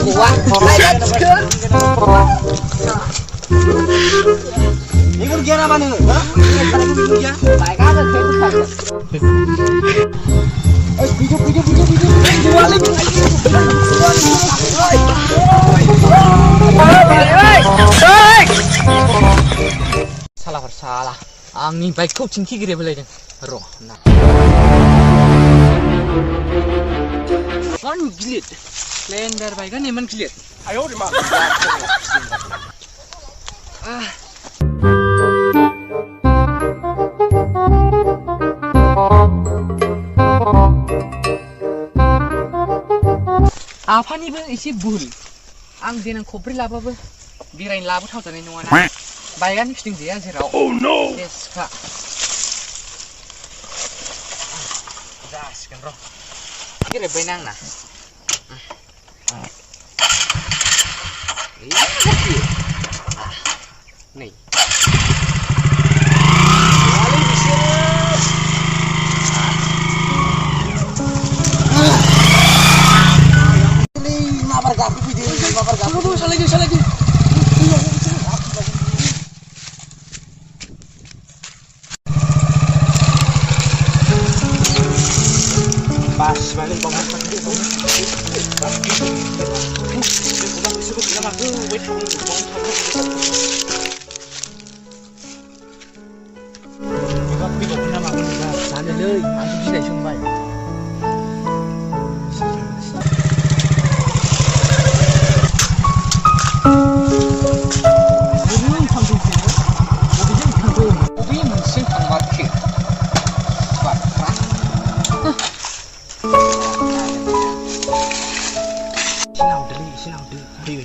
gua. Ini kerjaan apa nih? Hah? Ini kerja? Baik aja kayak Video. Jualin. Salah bersalah. Angin baik kau cingki gede belai deh. Roh, nah. Kan gilit. Lender baik kan emang gilit. Ayo di mana? Ah. Apaniबो एसे भुल आं देनां खब्रै लाबाबो बिरायनो लाबोथाव जानाय नङाना बाइकआनो फिदिं जाया जेराव एसखा जासिगोन र' गेरेबबायना आंना नै Salah lagi. Pas balik banget. Sanaเลยอันที่ได้ชมไป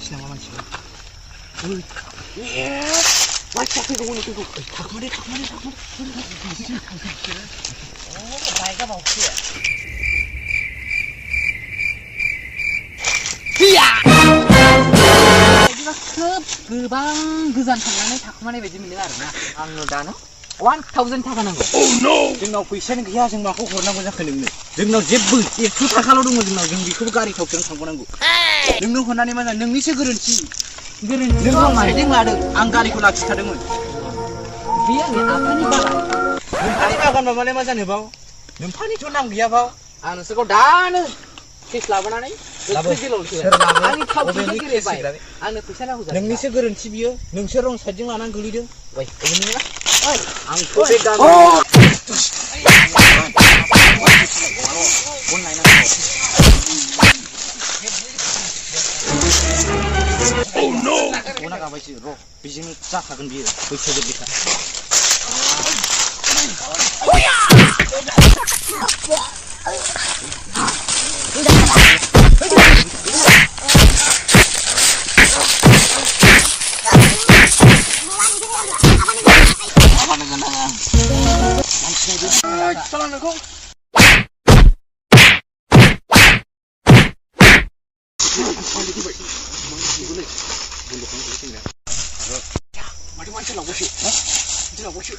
Silang lawan silang. Macam tu kau nak tu. Tak mana. Oh, baik apa okey. Iya. Kita goबां गोजान थांनानै थाखुमानाय बायदि मोनदों आरोना आंनो दानो 1000 थाखा नांगौ Oh no जोंनाव फैसायानो गैया जों माखौ हरनांगौ जाखो नोंनो जोंनाव जेबो 100 थाखाल' दङ जोंनाव जों बेखौबो गारि थावजों थांबावनांगौ नोंनो हरनानै मा नोंनिसो गोरोन्थि नों माइजों लादों आं गारिखौ लाखिखादोंमोन बियो आफानि बागान नोंथांनि बागानबा माने मा जानो बाव नोंथांनिथ' नाम गैया बाव आं नोंसोरखौ दानो केस लाबोनानै आंनि थावजों गेरेबाय आंनो फैसा नांगौ जादों नोंनिसो गोरोन्थि बियो नोंसो रं साइडजों लानानै गोलैदों ओइ ओरैनो आंथ' बे दान Oh no! Una gabaisi ro, bijini जाखागोन बियो बैसो गोदोखा Macam lagu sih, macam lagu sih.